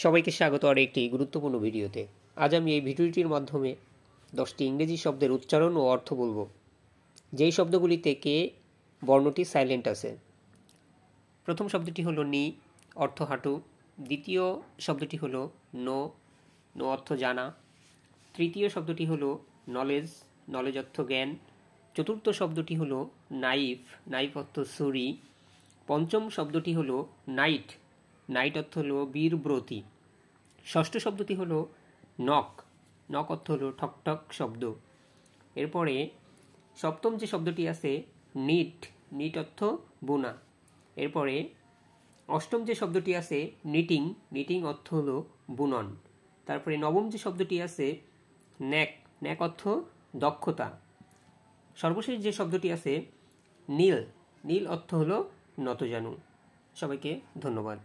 সবাইকে স্বাগত আর একটি গুরুত্বপূর্ণ ভিডিওতে। আজ আমি এই ভিডিওটির মাধ্যমে 10টি ইংরেজি শব্দের উচ্চারণ ও অর্থ বলবো, যেই শব্দগুলিতে কে বর্ণটি সাইলেন্ট আছে। প্রথম শব্দটি হলো নি, অর্থ হাঁটু। দ্বিতীয় শব্দটি হলো নো, নো অর্থ জানা। তৃতীয় শব্দটি হলো নলেজ, নলেজ অর্থ জ্ঞান। চতুর্থ শব্দটি হলো নাইফ, নাইফ অর্থ ছুরি। পঞ্চম শব্দটি হলো নাইট, নাইট অর্থ হলো বীরব্রতী। ষষ্ঠ শব্দটি হলো নক, নক অর্থ হলো ঠকঠক শব্দ। এরপরে সপ্তম যে শব্দটি আছে নিট, নিট অর্থ বোনা। এরপরে অষ্টম যে শব্দটি আছে নিটিং, নিটিং অর্থ হলো বুনন। তারপরে নবম যে শব্দটি আছে ন্যাক, ন্যাক অর্থ দক্ষতা। সর্বশেষ যে শব্দটি আছে নীল, নীল অর্থ হলো নতজানু। সবাইকে ধন্যবাদ।